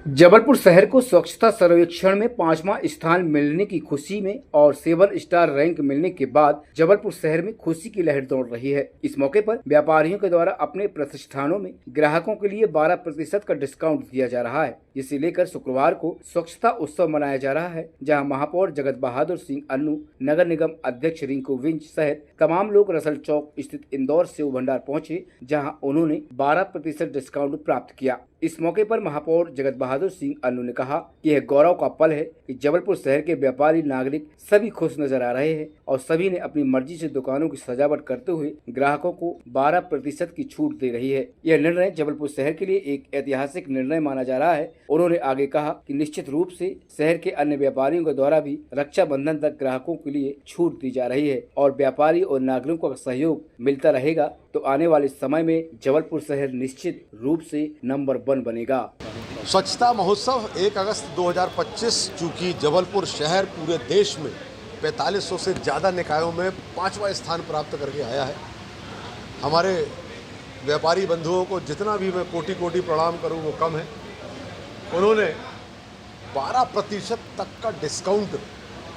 जबलपुर शहर को स्वच्छता सर्वेक्षण में 5वां स्थान मिलने की खुशी में और 7 स्टार रैंक मिलने के बाद जबलपुर शहर में खुशी की लहर दौड़ रही है। इस मौके पर व्यापारियों के द्वारा अपने प्रतिष्ठानों में ग्राहकों के लिए 12% का डिस्काउंट दिया जा रहा है, जिसे लेकर शुक्रवार को स्वच्छता उत्सव मनाया जा रहा है, जहां महापौर जगत बहादुर सिंह अन्नू, नगर निगम अध्यक्ष रिंकू विंज सहित तमाम लोग रसल चौक स्थित इंदौर सेव भंडार पहुंचे, जहां उन्होंने 12% डिस्काउंट प्राप्त किया। इस मौके पर महापौर जगत बहादुर सिंह अन्नू ने कहा कि यह गौरव का पल है कि जबलपुर शहर के व्यापारी नागरिक सभी खुश नजर आ रहे हैं और सभी ने अपनी मर्जी से दुकानों की सजावट करते हुए ग्राहकों को 12% की छूट दे रही है। यह निर्णय जबलपुर शहर के लिए एक ऐतिहासिक निर्णय माना जा रहा है। उन्होंने आगे कहा कि निश्चित रूप से शहर के अन्य व्यापारियों के द्वारा भी रक्षाबंधन तक ग्राहकों के लिए छूट दी जा रही है और व्यापारी और नागरिकों का सहयोग मिलता रहेगा तो आने वाले समय में जबलपुर शहर निश्चित रूप से नंबर 1 बनेगा। स्वच्छता महोत्सव 1 अगस्त 2025 चूँकि जबलपुर शहर पूरे देश में 4500 से ज़्यादा निकायों में 5वां स्थान प्राप्त करके आया है। हमारे व्यापारी बंधुओं को जितना भी मैं कोटि कोटि प्रणाम करूं वो कम है। उन्होंने 12% तक का डिस्काउंट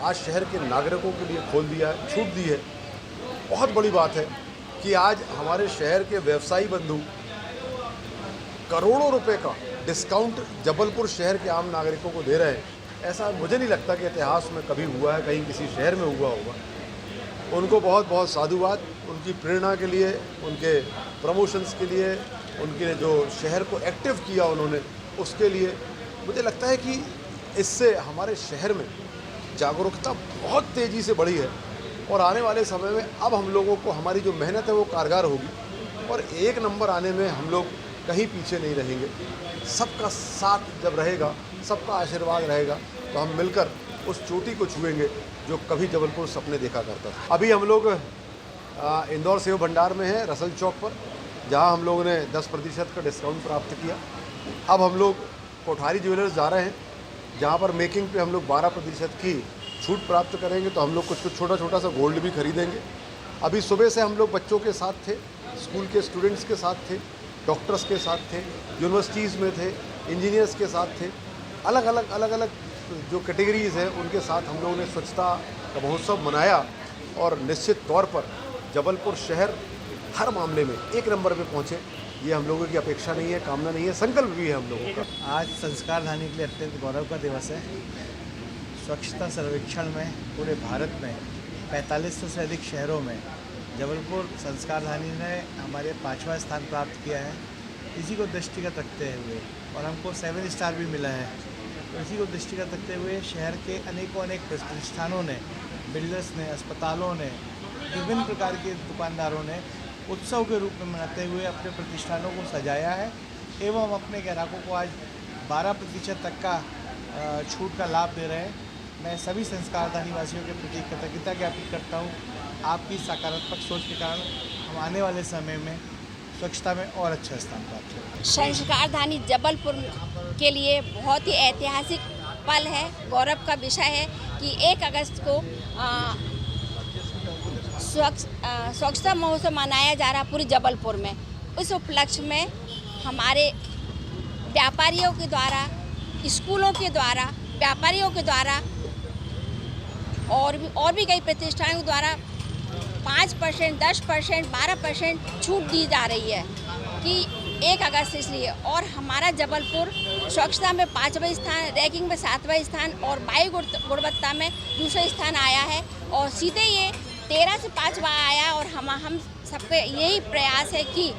आज शहर के नागरिकों के लिए खोल दिया है, छूट दी है। बहुत बड़ी बात है कि आज हमारे शहर के व्यवसायी बंधु करोड़ों रुपए का डिस्काउंट जबलपुर शहर के आम नागरिकों को दे रहे हैं। ऐसा मुझे नहीं लगता कि इतिहास में कभी हुआ है, कहीं किसी शहर में हुआ होगा। उनको बहुत बहुत साधुवाद, उनकी प्रेरणा के लिए, उनके प्रमोशंस के लिए, उनके जो शहर को एक्टिव किया उन्होंने, उसके लिए मुझे लगता है कि इससे हमारे शहर में जागरूकता बहुत तेज़ी से बढ़ी है और आने वाले समय में अब हम लोगों को हमारी जो मेहनत है वो कारगर होगी और 1 नंबर आने में हम लोग कहीं पीछे नहीं रहेंगे। सबका साथ जब रहेगा, सबका आशीर्वाद रहेगा तो हम मिलकर उस चोटी को छुएंगे जो कभी जबलपुर सपने देखा करता था। अभी हम लोग इंदौर सेव भंडार में हैं, रसल चौक पर, जहां हम लोगों ने 10% का डिस्काउंट प्राप्त किया। अब हम लोग कोठारी ज्वेलर्स जा रहे हैं, जहां पर मेकिंग पे हम लोग 12% की छूट प्राप्त करेंगे, तो हम लोग कुछ छोटा छोटा सा गोल्ड भी खरीदेंगे। अभी सुबह से हम लोग बच्चों के साथ थे, स्कूल के स्टूडेंट्स के साथ थे, डॉक्टर्स के साथ थे, यूनिवर्सिटीज़ में थे, इंजीनियर्स के साथ थे। अलग अलग जो कैटेगरीज़ हैं उनके साथ हम लोगों ने स्वच्छता का महोत्सव मनाया और निश्चित तौर पर जबलपुर शहर हर मामले में 1 नंबर पे पहुँचे, ये हम लोगों की अपेक्षा नहीं है, कामना नहीं है, संकल्प भी है हम लोगों का। आज संस्कार धानी के लिए अत्यंत गौरव का दिवस है। स्वच्छता सर्वेक्षण में पूरे भारत में 4500 से अधिक शहरों में जबलपुर संस्कार धानी ने हमारे 5वां स्थान प्राप्त किया है। इसी को दृष्टिगत रखते हुए और हमको 7 स्टार भी मिला है, तो इसी को दृष्टिगत रखते हुए शहर के अनेकों प्रतिष्ठानों ने, बिल्डर्स ने, अस्पतालों ने, विभिन्न प्रकार के दुकानदारों ने उत्सव के रूप में मनाते हुए अपने प्रतिष्ठानों को सजाया है एवं अपने ग्राहकों को आज 12% तक का छूट का लाभ दे रहे हैं। मैं सभी संस्कारधानी वासियों के प्रति कृतज्ञता ज्ञापित करता हूँ। आपकी सकारात्मक सोच के कारण हम आने वाले समय में स्वच्छता में और अच्छा स्थान प्राप्त करेंगे। संस्कारधानी जबलपुर के लिए बहुत ही ऐतिहासिक पल है, गौरव का विषय है कि 1 अगस्त को स्वच्छता महोत्सव मनाया जा रहा पूरे जबलपुर में। उस उपलक्ष्य में हमारे व्यापारियों के द्वारा, स्कूलों के द्वारा, व्यापारियों के द्वारा और भी कई प्रतिष्ठानों द्वारा 5%, 10%, 12% छूट दी जा रही है कि 1 अगस्त इसलिए। और हमारा जबलपुर स्वच्छता में 5वां स्थान, रैंकिंग में 7वां स्थान और वायु गुणवत्ता में 2रा स्थान आया है और सीधे ये 13 से 5वां आया और हम सबका यही प्रयास है कि